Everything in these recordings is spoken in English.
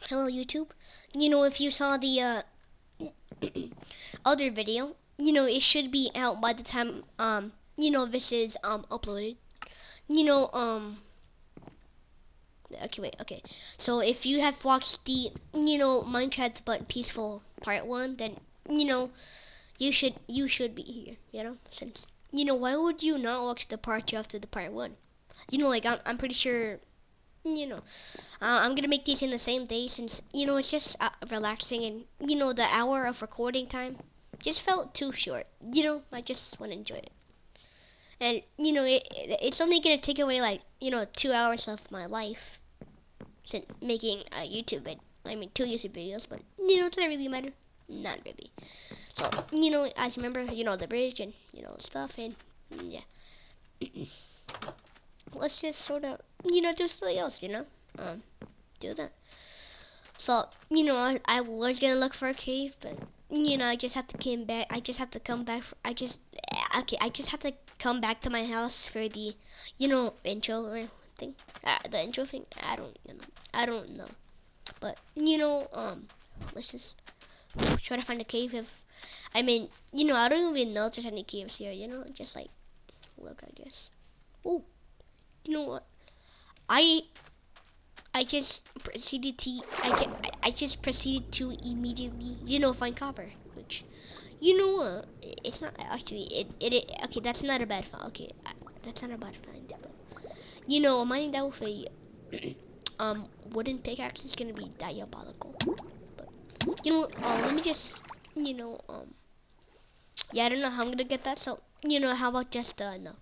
Hello YouTube. You know, if you saw the other video, you know, it should be out by the time you know, this is uploaded. You know, okay, wait, okay. So if you have watched the, you know, Minecraft but Peaceful Part 1, then, you know, you should be here, you know, since, you know, why would you not watch the part 2 after the part 1? You know, like, I'm pretty sure, you know, I'm gonna make these in the same day since, you know, it's just relaxing, and, you know, the hour of recording time just felt too short. You know, I just want to enjoy it. And, you know, it's only gonna take away, like, you know, 2 hours of my life since making a YouTube vid. I mean, 2 YouTube videos, but, you know, does that really matter? Not really. So, you know, as you remember, you know, the bridge and, you know, stuff, and, yeah. Let's just sort of, you know, do something else, you know? Do that. So, you know, I was gonna look for a cave, but, you know, I just have to come back. I just have to come back. I just have to come back to my house for the, you know, intro or thing. The intro thing. I don't know. But, you know, let's just try to find a cave. I mean, you know, I don't even know if there's any caves here. You know, just like look, I guess. Oh, you know what? I just proceeded to I just proceeded to immediately, you know, find copper, which, you know what, it's not actually it okay, that's not a bad find. Okay, that's not a bad find, but, you know, mining that with a wooden pickaxe is gonna be diabolical. But, you know, let me just, you know, yeah, I don't know how I'm gonna get that, so, you know, how about just no,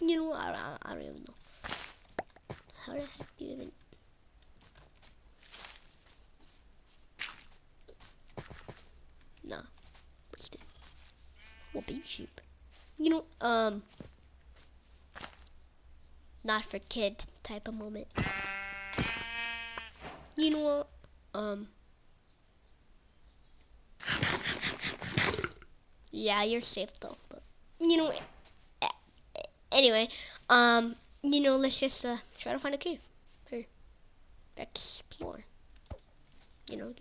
you know, I don't even know. How the heck do you even? Nah. What's this? Well, baby sheep. You know, not for kid type of moment. You know what? Yeah, you're safe though. But, you know, anyway, you know, let's just try to find a cave. Here, explore. You know,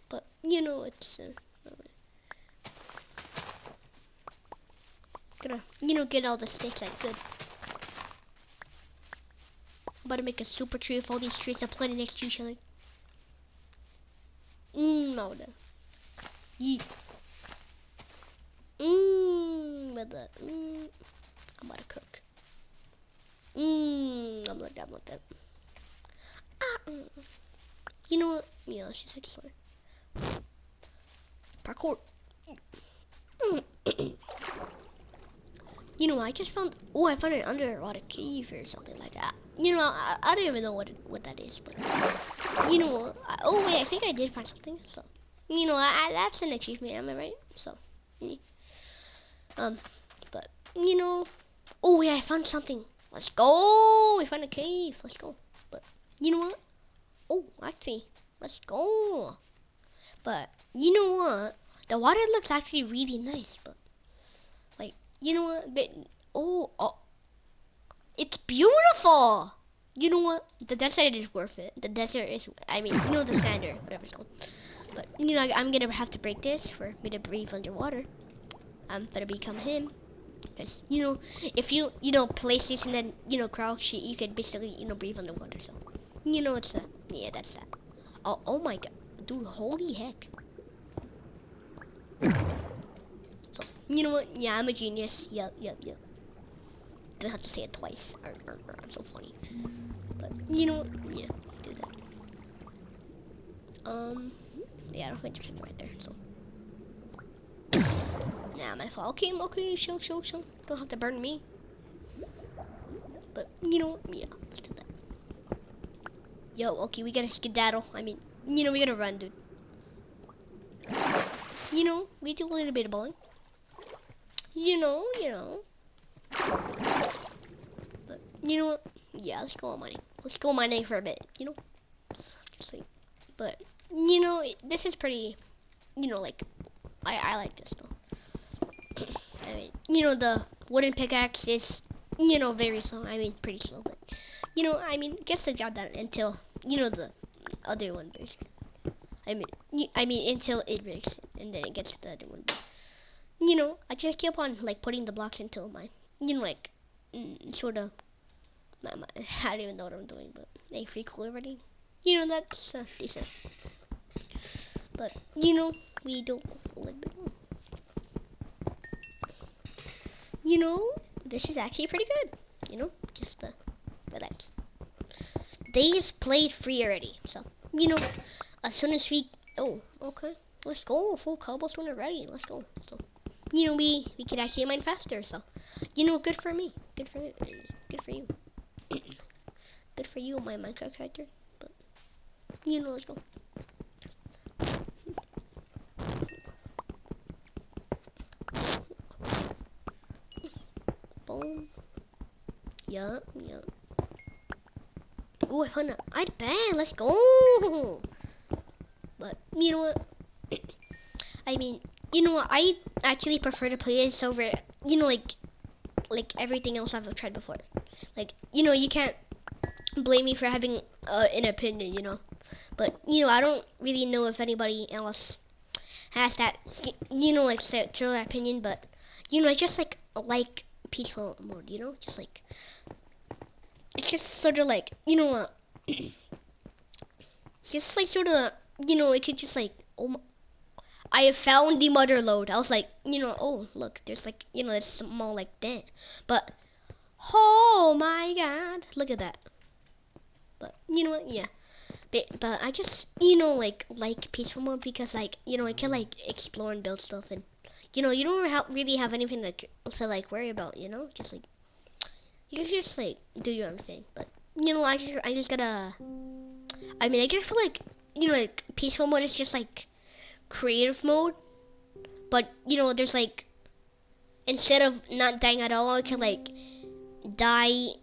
but you know, it's gonna, you know, get all the sticks I could. I'm about to make a super tree with all these trees that planted next to each other. No, no. Yeet. But I'm about to cook. I'm not done with that. You know what? Yeah, let's just explore. Parkour. You know, I just found. Oh, I found an underwater cave or something like that. You know, I don't even know what that is, but, you know. Oh wait, I think I did find something. So, you know, that's an achievement. Am I right? So, but, you know. Oh yeah, I found something. Let's go. We found a cave. Let's go. But, you know what? Oh, actually, let's go. But, you know what? The water looks actually really nice, but, like, you know what? But, oh, it's beautiful. You know what? The desert is worth it. The desert is, I mean, you know, the sander, whatever it's called. But, you know, I'm gonna have to break this for me to breathe underwater. I'm gonna become him. Because, you know, if you know, PlayStation, then, you know, crouch, you could basically, you know, breathe underwater. So, you know, it's yeah, that's that. Oh my god. Dude, holy heck. So, you know what? Yeah, I'm a genius. Yep. Don't have to say it twice. I'm so funny. But, you know what? Yeah, do that. Yeah, I don't think there's anything right there, so. Nah, my fault. Okay, show. Don't have to burn me. But, you know what? Yeah, let's do that. Yo, okay, we gotta skedaddle. I mean, you know, we gotta run, dude. You know, we do a little bit of bowling. You know. But, you know what? Yeah, let's go mining. Let's go mining for a bit, you know? Just like, but, you know, this is pretty, you know, like, I like this though. I mean, you know, the wooden pickaxe is, you know, very slow. I mean, pretty slow, but, you know, I mean, gets the job done until, you know, the other one basically. I mean until it breaks, and then it gets to the other one. But, you know, I just keep on like putting the blocks into my, you know, like sort of. I don't even know what I'm doing, but they pretty cool already. You know, that's decent. But you know, we do a little bit more. You know, this is actually pretty good. You know, just relax. They just played free already, so you know, as soon as we okay, let's go, full cobblestone already. Let's go. So you know, we could actually mine faster. So you know, good for me. Good for you. Good for you, my Minecraft character. But you know, let's go. Boom. Yup. Ooh, I found an iron band. Let's go. But you know what? I mean, you know what? I actually prefer to play this over, you know, like everything else I've tried before. Like, you know, you can't blame me for having an opinion, you know. But you know, I don't really know if anybody else has that, you know, like similar opinion. But you know, I just like peaceful mode, you know, just like it's just sort of like, you know, just like sort of, you know, it could just like, oh my, I have found the mother lode. I was like, you know, oh look, there's like, you know, it's small like that, but oh my god, look at that. But you know what, yeah. But I just, you know, like peaceful mode because like, you know, I can like explore and build stuff, and you know, you don't really have anything to like worry about, you know, just like you can just like do your own thing. But you know, I just gotta. I mean, I just feel like, you know, like peaceful mode is just like creative mode, but you know, there's like, instead of not dying at all, I can like die.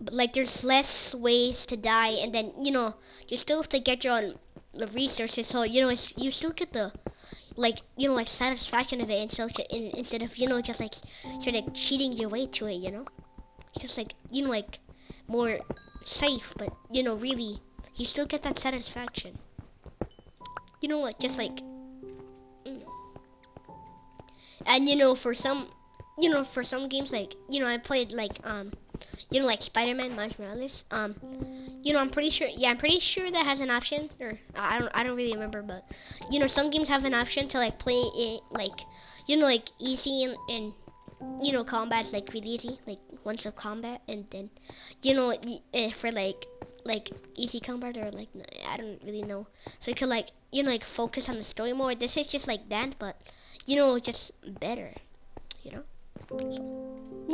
But like, there's less ways to die, and then you know, you still have to get your own resources. So you know, you still get the like, you know, like satisfaction of it, and so instead of, you know, just like sort of cheating your way to it, you know, it's just like, you know, like more safe, but you know, really you still get that satisfaction, you know, like just like and you know, for some, you know, for some games, like, you know, I played like you know, like Spider-Man Miles Morales, you know, I'm pretty sure that has an option, or I don't really remember, but you know, some games have an option to like play it like, you know, like easy, and you know, combat's like really easy, like once of combat, and then you know, for like easy combat, or like I don't really know, so you could like, you know, like focus on the story more. This is just like that, but you know, just better, you know. So,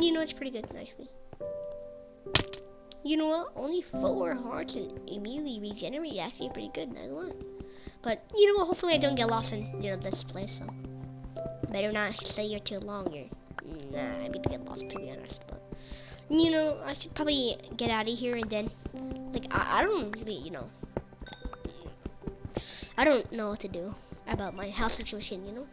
you know, it's pretty good, nicely. You know what? Only 4 hearts and immediately regenerate. Actually, pretty good. Not one. But you know what? Hopefully, I don't get lost in, you know, this place. So better not stay here too long. Or nah, I need to get lost, to be honest. But you know, I should probably get out of here, and then like I don't really, you know, I don't know what to do about my house situation. You know,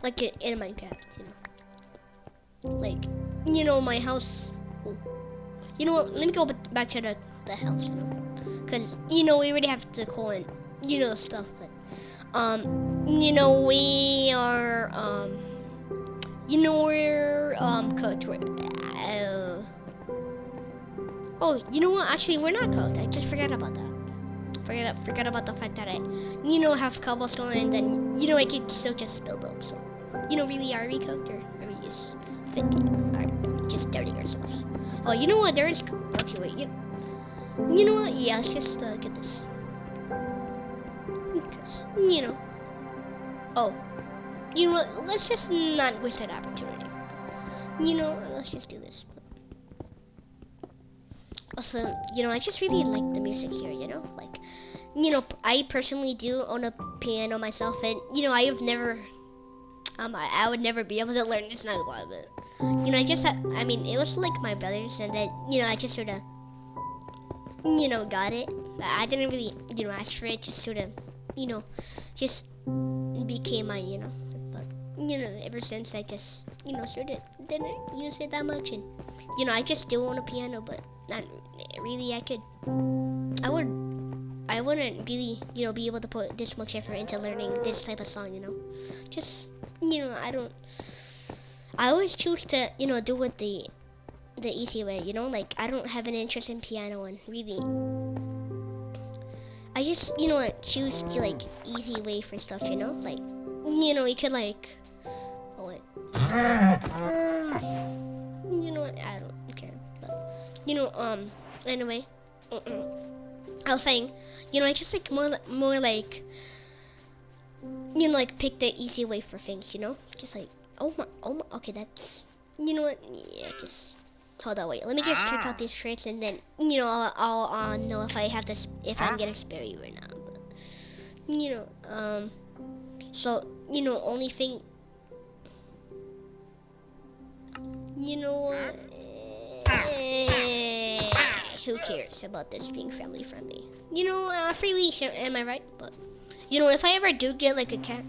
like in Minecraft. You know, like, you know, my house. Ooh. You know what, let me go back to the house, you know, because, you know, we already have the coal and, you know, stuff, but, you know, we are, you know, we're, cooked, oh, you know what, actually, we're not cooked, I just forgot about that, forgot about the fact that I, you know, have cobblestone, and then, you know, I could still just build up, so, you know, really, are we cooked, or are we just 50, or just doubting ourselves? Oh, you know what? There is. Okay, wait. You know what? Yeah, let's just get this. Because, you know. Oh, you know what? Let's just not waste that opportunity. You know, let's just do this. Also, you know, I just really like the music here. You know, like, you know, I personally do own a piano myself, and you know, I have never. I would never be able to learn this not a lot of it. You know, I just I mean, it was like my brothers, and then, you know, I just sort of, you know, got it. I didn't really, you know, ask for it, just sort of, you know, just became mine, you know. But, you know, ever since, I just, you know, sort of didn't use it that much, and, you know, I just do own a piano, but, not really. I wouldn't really, be able to put this much effort into learning this type of song, Just, I always choose to, do it the easy way, Like, I don't have an interest in piano, and really, I just, choose the, like, easy way for stuff, Like, you could, like, oh, wait. You know what, I don't care, but, anyway, I was saying, I just, like, more like, like, pick the easy way for things, Just, like, oh my, okay, that's, you know what, yeah, just, hold on, wait, let me just check out these traits, and then, I'll know if I have this, if I'm gonna spare you or not, but, so, only thing, what, who cares about this being family friendly? Free leash, am I right? But, if I ever do get, like, a cat,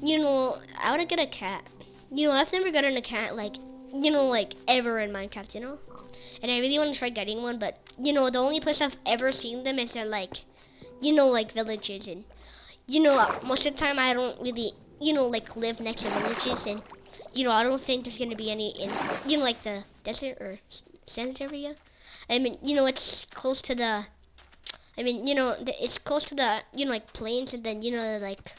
I would get a cat. I've never gotten a cat, like, like, ever in Minecraft, And I really want to try getting one, but, the only place I've ever seen them is at, like, like, villages, and, most of the time I don't really, like, live next to villages, and, I don't think there's gonna be any in, like, the desert or sand area. I mean, it's close to the, it's close to the, like, plains, and then, like,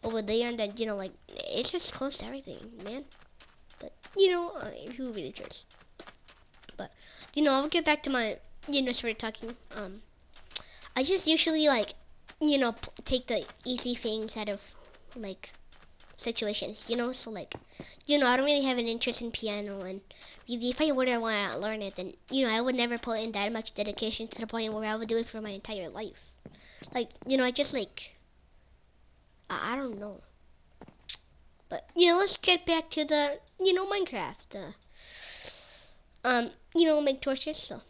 over there, and then, like, it's just close to everything, man. But, who really cares? But, I'll get back to my, sort of talking, I just usually, like, take the easy things out of, like, situations, so, like, I don't really have an interest in piano, and really, if I wouldn't want to learn it, then, I would never put in that much dedication to the point where I would do it for my entire life. Like, I just, like, I don't know. But, let's get back to the, Minecraft, make torches, so,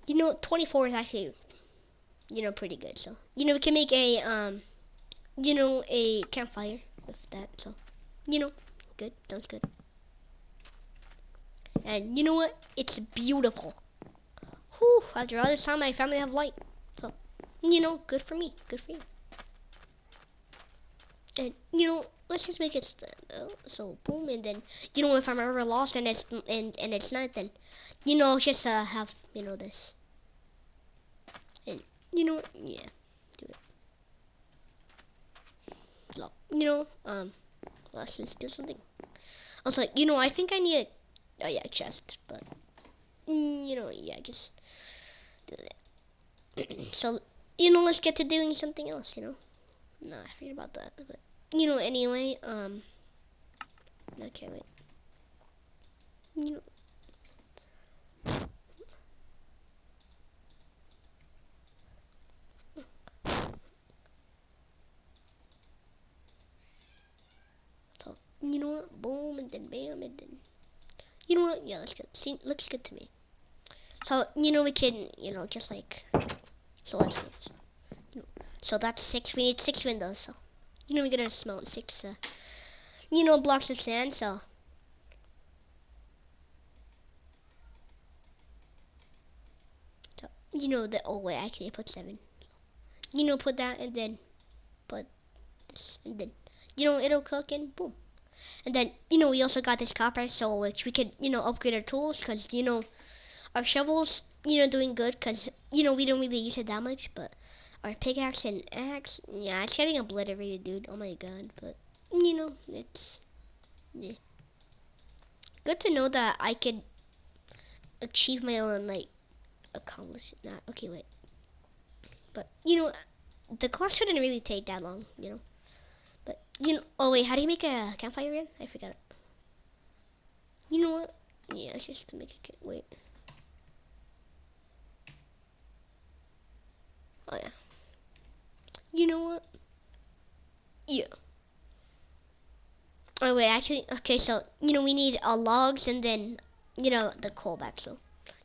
24 is actually, pretty good, so, we can make a, a campfire with that, so, good, sounds good. And you know what? It's beautiful. Whew, after all this time, I finally have light. So, good for me. Good for you. And, let's just make it so boom, and then, if I'm ever lost and it's not, then, just have, this. And, yeah, do it. So, let's just do something. Also, I think I need a, oh yeah, chest, but, yeah, just do that. So, let's get to doing something else, No, I forget about that, but, anyway, okay, wait. So, what, boom, and then bam, and then, what, yeah, that's good. See, looks good to me. So, we can, just like, so let's see. So that's 6, we need 6 windows, so, we're gonna smelt 6, blocks of sand, so. So, oh wait, actually I put 7. Put that, and then, put this, and then, it'll cook, and boom. And then, we also got this copper, so, which we could, upgrade our tools, because, our shovels, doing good, because, we don't really use it that much, but our pickaxe and axe, yeah, it's getting obliterated, dude, oh my god, but, it's, yeah. Good to know that I could achieve my own, like, accomplish, not, okay, wait, but, the clock shouldn't really take that long, but, oh wait, how do you make a campfire again? I forgot it. You know what? Yeah, it's just to make it, wait. Oh yeah. You know what? Yeah. Oh wait, actually, okay, so, we need logs and then, the coal back, so,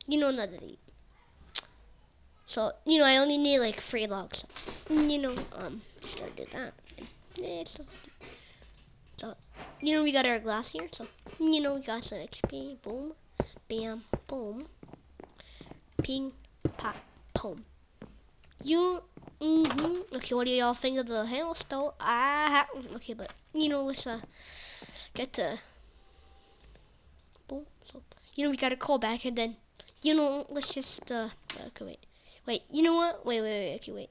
another thing. So, I only need like 3 logs. Just gotta do that. Yeah, so, we got our glass here, so, we got some XP, boom, bam, boom. ping, pop, boom. Okay, what do y'all think of the hailstone? Okay, but you know, let's get to boom. So we gotta call back and then let's just okay, wait. You know what? Wait. Okay,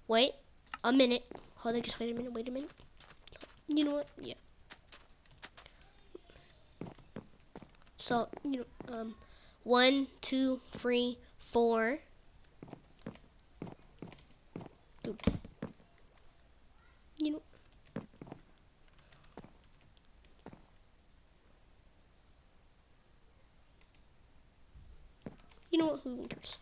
wait. A minute. Hold on, just wait a minute. You know what? Yeah. So 1, 2, 3, 4. Dude. You know. You know what? Who cares?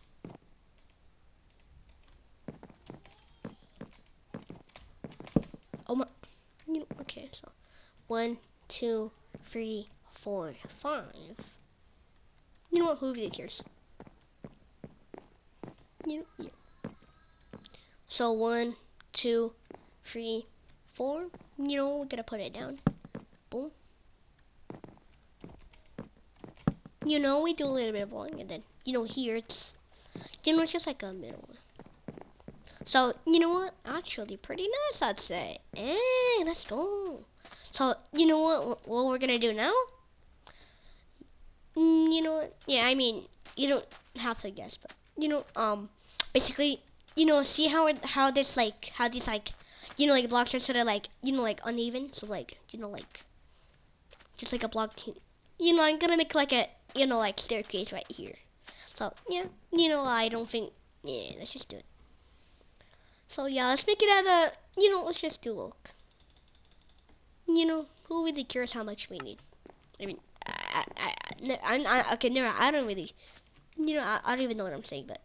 Oh my. Okay. So 1, 2, 3, 4, 5. You know what? Who really cares? Yeah. So 1, 2, 3, 4. We're gonna put it down. Boom. We do a little bit of blowing, and then here it's it's just like a middle one. So you know what? Actually, pretty nice, I'd say. Hey, let's go. So you know what we're gonna do now? You know what? Yeah, I mean, you don't have to guess, but basically, see how this how these like blocks are sort of like like uneven. So like just like a block. I'm gonna make like a like staircase right here. So yeah, I don't think. Yeah, let's just do it. So yeah, let's make it at a. Let's just do a look. Who really cares how much we need? I mean, okay, no, I don't really. I don't even know what I'm saying, but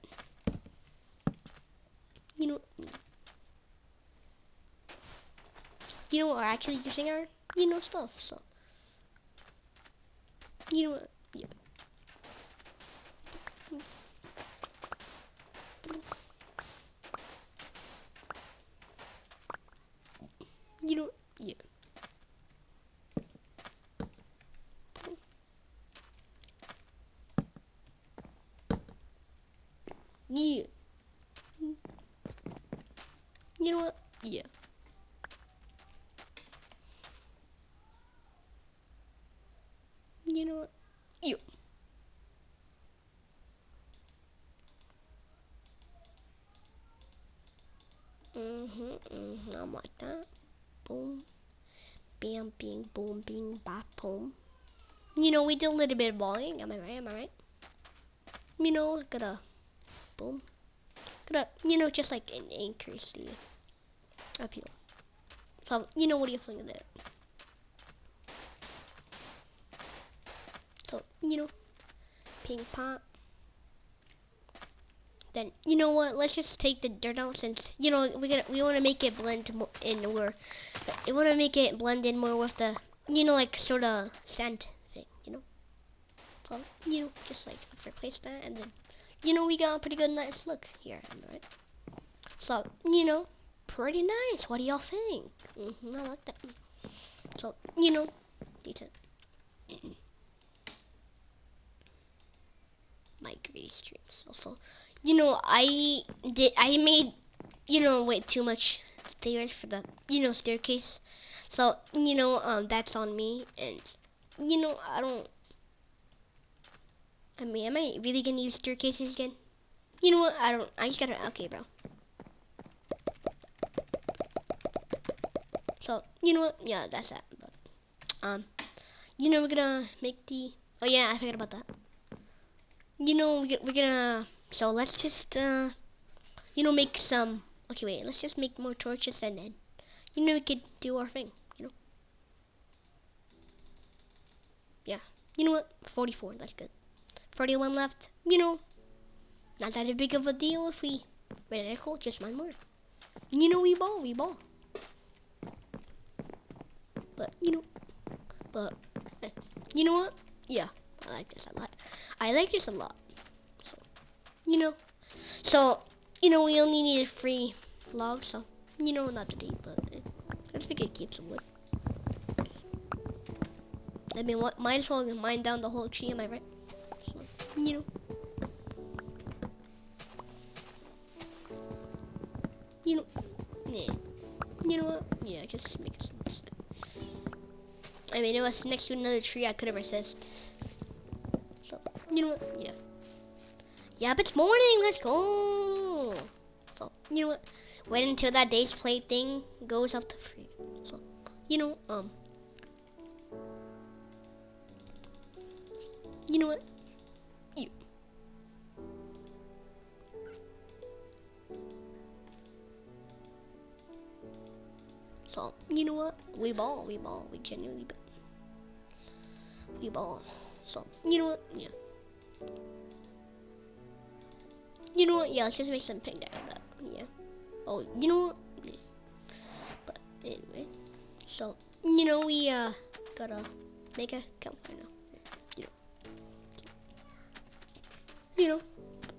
we're actually using our stuff. So what? Yeah. Yeah. Yeah. You know what? Yeah. You know what? You. I'm like that. Boom. Bam, bing, boom, bing, bop, boom. We do a little bit of volume. Am I right? Gotta, boom. Gotta, just like increase the appeal. So, what do you think of that? So, ping pong. Then, you know what? Let's just take the dirt out since, we want to make it blend in more. We want to make it blend in more with the, like sort of sand thing, So, just like replace that and then, we got a pretty good nice look here, right? So, pretty nice. What do y'all think? I like that. So, decent. My greedy streams also. I made, way too much stairs for the, staircase. So, that's on me. And, I mean, am I really gonna use staircases again? You know what? I just gotta, okay, bro. So, you know what? Yeah, that's that. But, we're gonna make the, oh yeah, I forgot about that. We're gonna, so let's just, make some, okay, wait, let's just make more torches and then, we could do our thing, Yeah. You know what? 44, that's good. 41 left, not that big of a deal if we, radical, just one more. We ball. But, you know what? Yeah, I like this a lot. So, we only needed 3 logs, so, not too deep, but let's make it keep some wood. I mean, what? Might as well mine down the whole tree, am I right? So, You know. You know. Yeah. You know what? Yeah, just make some mistake. I mean, it was next to another tree. I couldn't resist. So, you know what? Yeah. Yeah, but it's morning. Let's go. So, you know what? Wait until that day's play thing goes up to free. So, you know, you know what? You. So, you know what? We ball. We genuinely ball. We ball. So, you know what? Yeah. You know what? Yeah, let's just make some pink out of that. Yeah. Oh, you know what? Yeah. But anyway, so you know we gotta make a count right now. You know.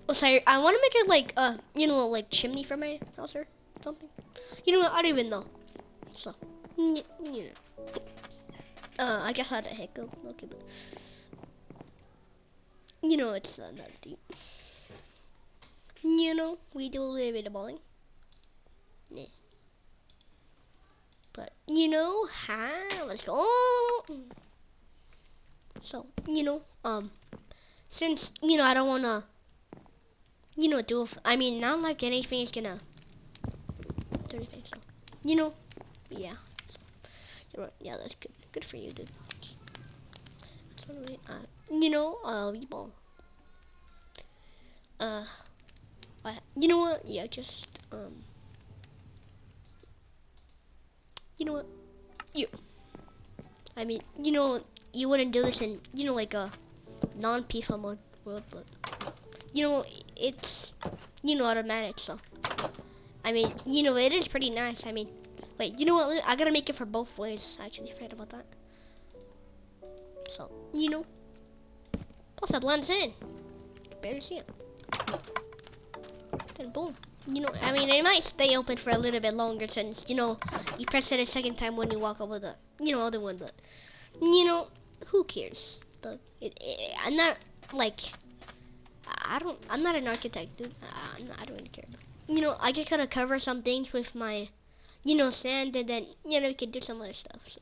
Oh, sorry. I want to make it like you know, like chimney for my house or something. You know what? I don't even know. So, you know. I guess I had a hiccup. Okay, but you know it's not deep. You know, we do a little bit of bowling. Yeah. But you know how? Let's go. So you know, since you know I don't wanna, you know, I mean, not like anything is gonna do anything. So you know, yeah. So, yeah, that's good. Good for you, dude. So anyway, you know, we ball. You know what? Yeah, just you know what? I mean, you know, you wouldn't do this in, you know, like a non-peaceful mode world, but you know, it's, you know, automatic. So, I mean, you know, it is pretty nice. I mean, wait, you know what? I gotta make it for both ways. I actually forgot about that. So, you know, plus it blends in. You can barely see it. Then boom. You know, I mean, it might stay open for a little bit longer since, you know, you press it a second time when you walk over the, you know, other one, but, you know, who cares? But I'm not, like, I'm not an architect, dude. I don't really care. You know, I just gotta cover some things with my, you know, sand, and then, you know, we can do some other stuff, so.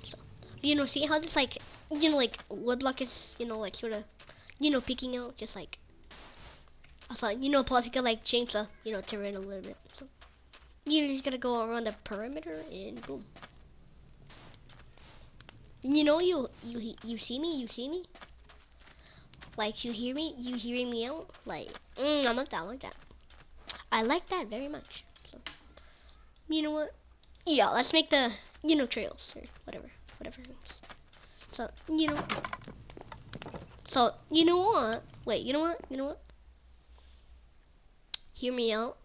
So, you know, see how this, like, you know, like, wood block is, you know, like, sort of, you know, peeking out, just like, also, you know, plus you can like change the, you know, terrain a little bit. So you just gotta go around the perimeter and boom. You know, you see me, like you hear me, you hearing me out, like I like that. I like that very much. So you know what? Yeah, let's make the, you know, trails or whatever it is. So you know. So you know what? Wait, you know what? Hear me out.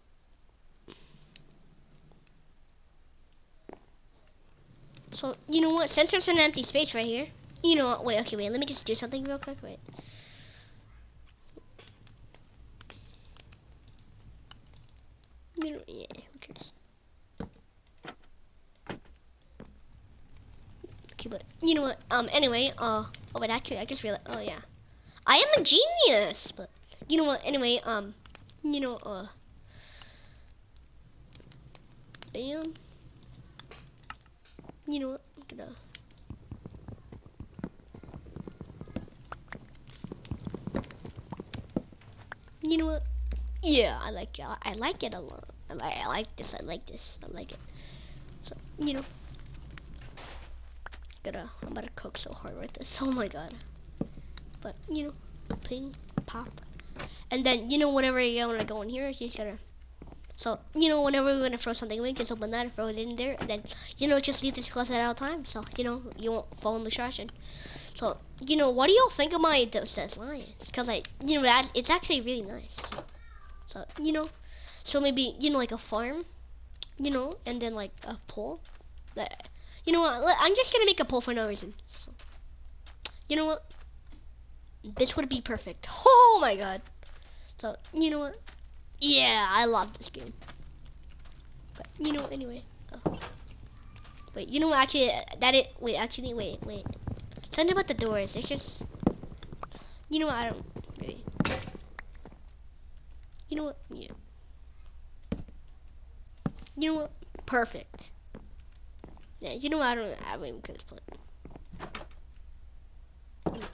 So, you know what? Since there's an empty space right here, you know what? Wait, okay, wait. Let me just do something real quick. Wait. You know, yeah, who cares? Okay, but, you know what? Anyway, oh, wait, actually, I just realized, oh, yeah. I am a genius! But, you know what? Anyway, you know, bam. You know what? I'm gonna... You know what? Yeah, I like it. I like it a lot. I like this. I like it. So, you know, I'm about to cook so hard with this. Oh my god. But, you know, ping, pop. And then, you know, whenever you want to go in here, you just gotta. So, you know, whenever we're gonna throw something away, just open that and throw it in there. And then, you know, just leave this closet at all times. So, you know, you won't fall in the trash. And so, you know, what do y'all think of my designs? Because, like, you know, that it's actually really nice. So, you know, so maybe, you know, like a farm, you know, and then like a pole. That, you know what? I'm just gonna make a pole for no reason. So, you know what? This would be perfect. Oh my god. So, you know what? Yeah, I love this game. But, you know, anyway. Oh. Wait, you know what? Actually, wait. Something about the doors. It's just, You know what? I don't really. You know what? Yeah. You know what? Perfect. Yeah. You know what? I don't even care this point.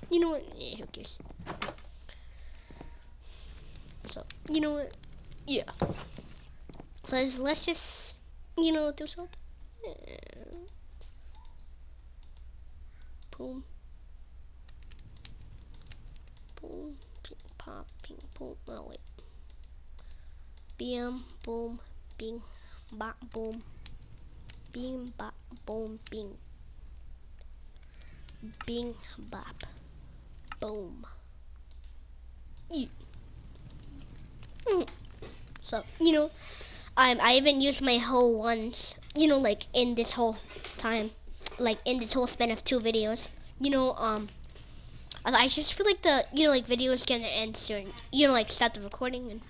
You know what? Yeah. Who cares? So you know what? Yeah. Let's just do something. Boom. Boom. Ping, pop. Ping. Boom. Oh wait. Bam. Boom. Bing. Bop. Boom. Bing. Bop. Boom. Bing. Bing. Bop. Boom. Yeah. So I haven't used my whole ones. Like in this whole time, like in this whole span of 2 videos. I just feel like the like videos gonna end soon. Like stop the recording and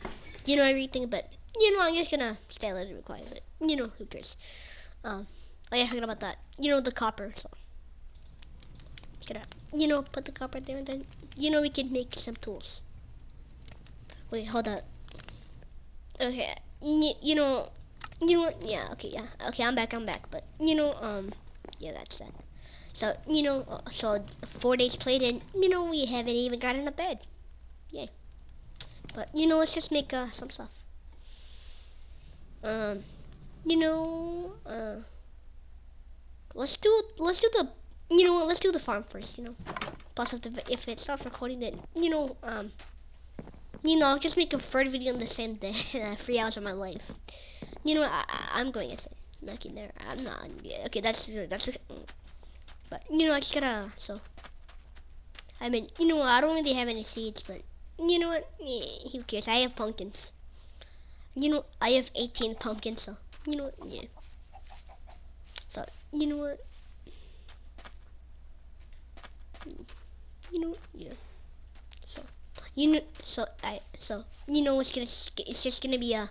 everything. But I'm just gonna stay a little bit quiet. But who cares? Oh yeah, forgot about that. The copper. So just gonna put the copper there, and then we can make some tools. Wait, hold up. Okay, yeah, okay, yeah, okay, I'm back, but, yeah, that's that. So, so 4 days played, and, we haven't even gotten a bed. Yay. But, let's just make, some stuff. You know, let's do the, let's do the farm first, Plus, if it stops recording, then, I'll just make a third video on the same day, 3 hours of my life. I'm going insane. Lucky there. I'm not. Yeah, okay, that's. But I just gotta. So, I mean, I don't really have any seeds, but you know what? Who cares? I have pumpkins. I have 18 pumpkins, so what? Yeah. So, what? Yeah. So, it's just gonna be a,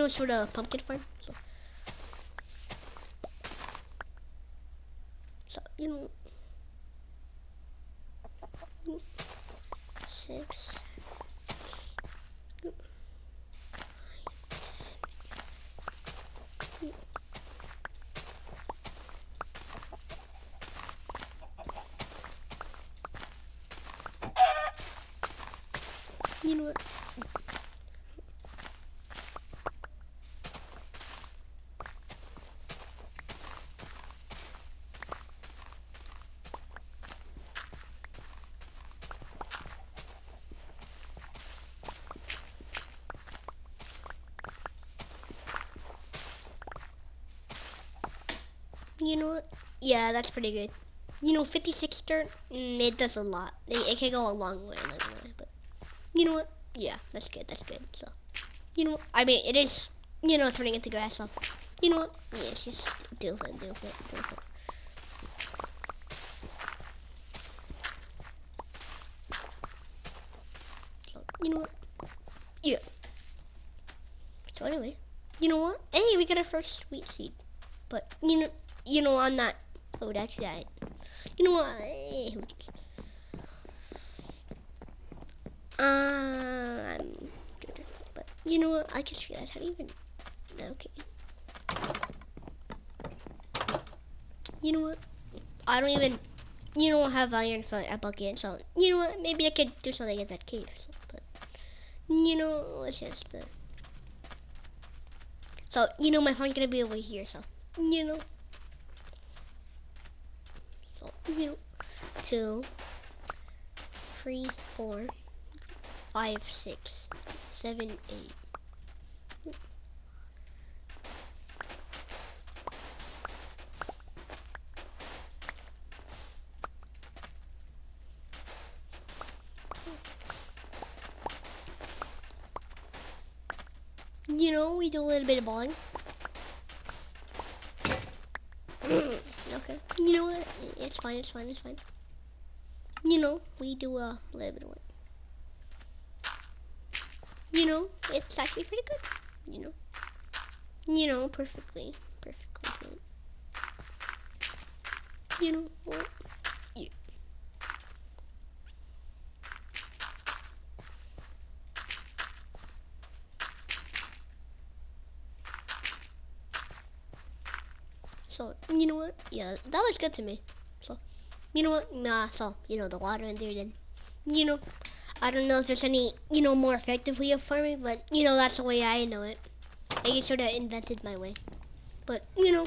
sort of pumpkin farm. So, 6. You know what? You know what? Yeah, that's pretty good. 56 dirt, it does a lot. It can go a long way, but you know what? Yeah, that's good, So, I mean, it is, turning into grass, so, you know what? Yeah, it's just deal with it. So, you know what? Yeah. So anyway, you know what? Hey, we got our first sweet seed. But, I'm not, oh, that's that. You know what? Hey, I'm good. But you know what? I just realized how to even. Okay. You know what? I don't even. Have iron for a bucket. So you know what? Maybe I could do something in that cave. But let's just. So my phone's gonna be over here. So So 2, 3, 4, 5, 6, 7, 8. We do a little bit of bowling. Okay. You know what? It's fine. We do a little bit of work. It's actually pretty good. Perfectly good. Well, yeah. you know what? Yeah, that looks good to me. So, you know what? Nah, so, the water in there then. You know, I don't know if there's any, more effective way of farming, but, that's the way I know it. I just sort of invented my way. But, yeah.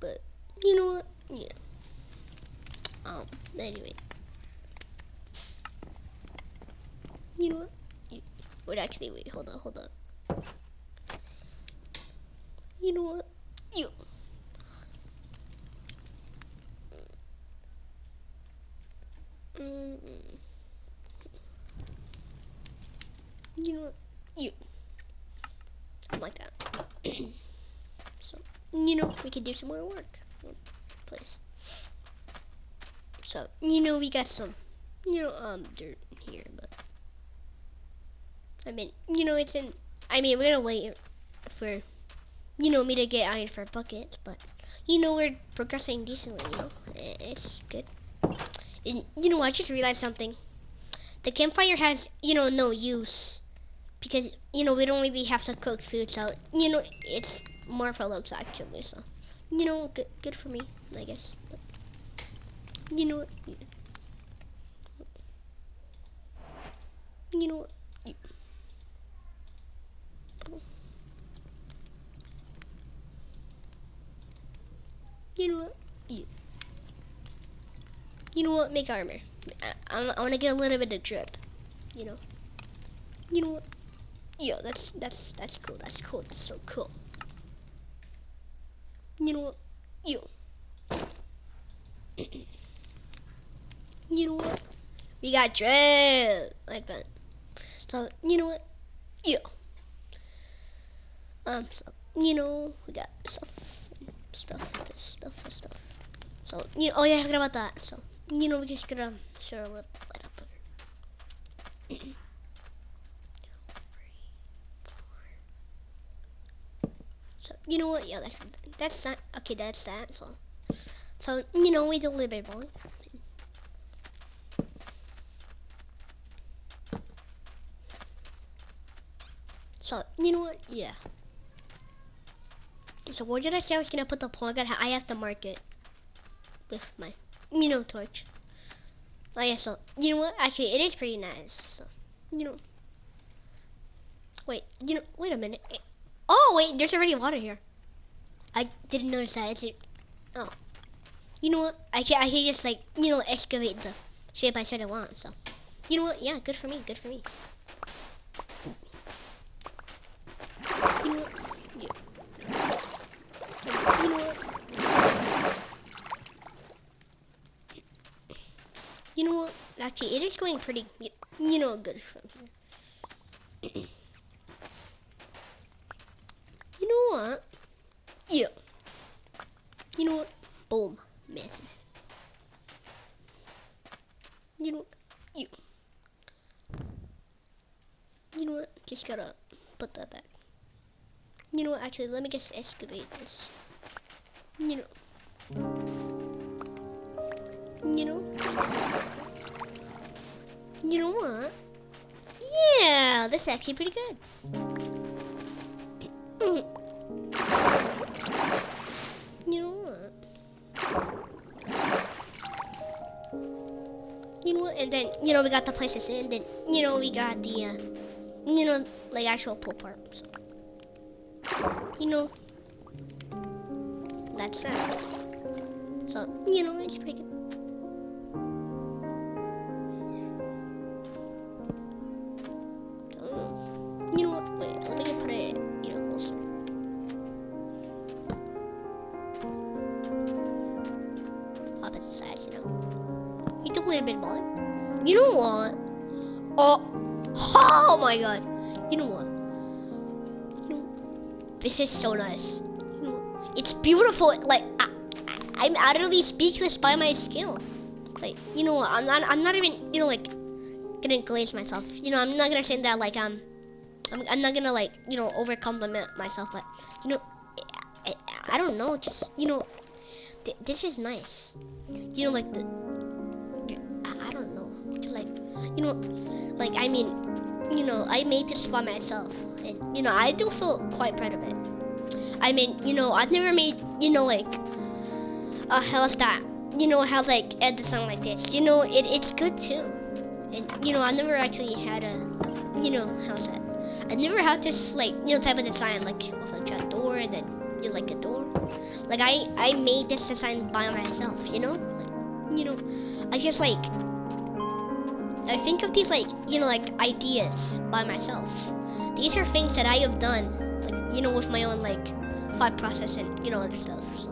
But, you know what? Yeah. Anyway. You know what? Wait, actually, wait, hold on. You know what? You know what? I'm like that. So, we can do some more work. Please. So, we got some, dirt here, but I mean, we're gonna wait for, me to get iron for buckets, but, we're progressing decently, it's good. And, I just realized something. The campfire has, no use, because, we don't really have to cook food, so, it's more for looks, actually, so, good for me, I guess. But, you know what? You know what? You know what? You know what? Make armor. I want to get a little bit of drip. You know. You know what? Yo, that's cool. That's cool. That's so cool. You know what? Yo. You know what? We got drip like that. So you know what? Yo. So we got stuff. So oh yeah, I forgot about that. So we're just gonna share a little light up here. So you know what? Yeah, that's that. Okay, that's that. So we do a little bit more. So you know what? Yeah. So where did I say I was gonna put the pole? I have to mark it with my torch. Oh yeah. So you know what? Actually, it is pretty nice. So wait. Wait a minute. Oh wait, there's already water here. I didn't notice that. Oh. You know what? I can just like excavate the shape I said I want. So you know what? Yeah, good for me. Good for me. You know what? Yeah. You know what? You know what? Actually, it is going pretty, good from here. You know what? Yeah. You know what? Boom. Massive. You know what? You know what? Just gotta put that back. You know what? Actually, let me just excavate this. You know. You know what? Yeah, this is actually pretty good. You know what? You know what? And then, we got the places in. Then, we got the, like actual pool part. So, that's that. So, it's pretty good. You know what? Wait, let me put it, closer. Opposite sides, You took a little bit more. You know what? Oh my god. You know what? This is so nice. It's beautiful. Like I'm utterly speechless by my skill. Like I'm not even like gonna glaze myself. I'm not gonna say that like I'm not gonna like over compliment myself, but I don't know. Just this is nice. Like I don't know. Just like like I mean you know, I made this by myself, and you know, I do feel quite proud of it. I mean, you know, I've never made, you know, like a house that, you know, has like a design like this. You know, it's good too. And you know, I never actually had a, you know, house that. I never had this like, you know, type of design like with a trap door and then you know, like a door. Like I made this design by myself. You know, like, you know, I just like I think of these like, you know, like ideas by myself. These are things that I have done, like, you know, with my own like thought process and you know other stuff. So,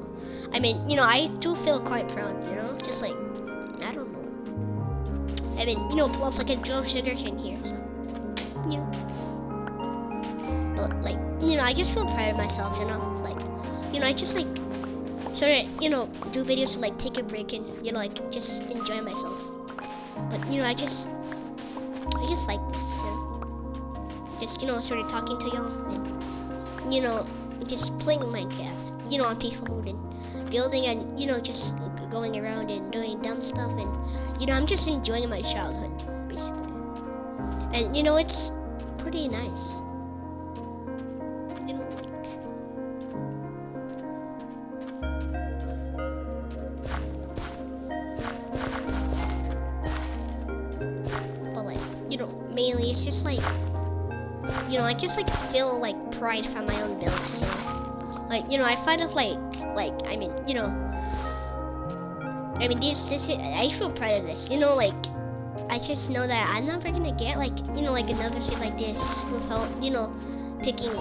I mean, you know, I do feel quite proud. You know, just like I don't know. I mean, you know, plus like a grow sugar cane here. So, you know, but like, you know, I just feel proud of myself. You know, like, you know, I just like sort of, you know, do videos to like take a break and you know, like just enjoy myself. But you know, I just like this, you know? Just you know, sort of talking to y'all, and you know, just playing Minecraft, you know, on peaceful mode and building, and you know, just going around and doing dumb stuff, and you know, I'm just enjoying my childhood, basically. And you know, it's pretty nice. You know, you know, mainly it's just like, you know, I just like feel like pride from my own builds, you know? Like, you know, I find it like, I mean, you know, I mean, I feel proud of this, you know, like, I just know that I'm never gonna get like, you know, like another seed like this without, you know, picking,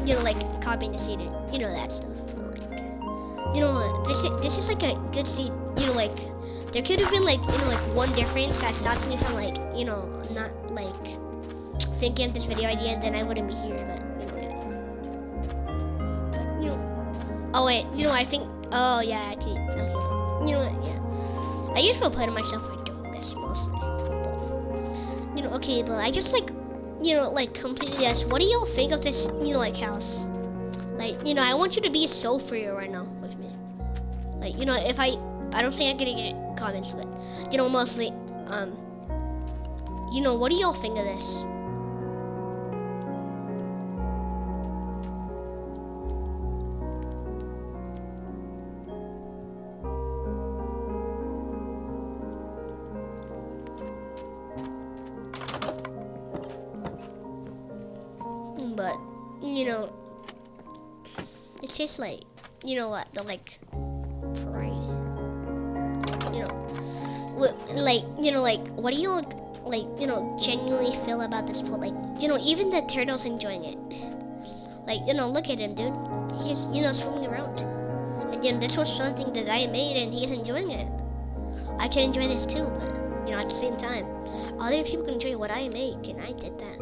you know, like copying the seed and, you know, that stuff. Like, you know, this is like a good seed, you know, like, there could have been like, you know, like one difference that stops me from like, you know, not like thinking of this video idea, and then I wouldn't be here. But you know, oh wait, you know, I think, oh yeah, actually, okay, you know what, yeah, I just feel proud of myself for doing this mostly. But, you know, okay, but I just like, you know, like completely ask, what do y'all think of this, you know, like house? Like, you know, I want you to be so free right now with me. Like, you know, if I don't think I'm gonna get comments, but you know, mostly, you know, what do y'all think of this? But you know, it's just like, you know what, the like pride. You know, like, you know, like, what do you like, you know, genuinely feel about this pool? Like, you know, even the turtle's enjoying it. Like, you know, look at him, dude. He's, you know, swimming around. And you know, this was something that I made, and he's enjoying it. I can enjoy this too, but you know, at the same time, other people can enjoy what I make, and I did that.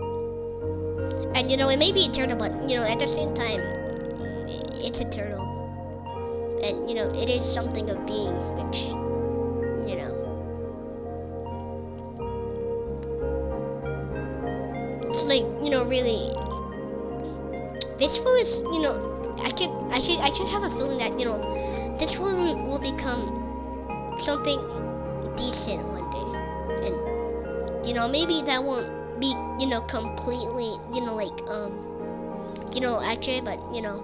And you know, it may be a turtle, but you know, at the same time, it's a turtle. And you know, it is something of being, which, you know, it's like, you know, really, this food is, you know, I should have a feeling that, you know, this food will become something decent one day. And you know, maybe that won't be, you know, completely, you know, like, you know, accurate, but you know,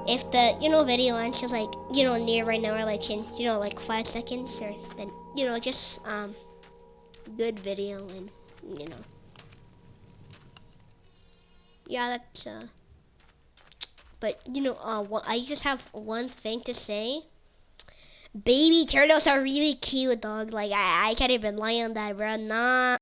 if the, you know, video ends just like, you know, near right now, or like in, you know, like 5 seconds, or then, you know, just good video, and you know, yeah, that's but you know, I just have one thing to say. Baby turtles are really cute, dog. Like, I can't even lie on that, bro. Nah.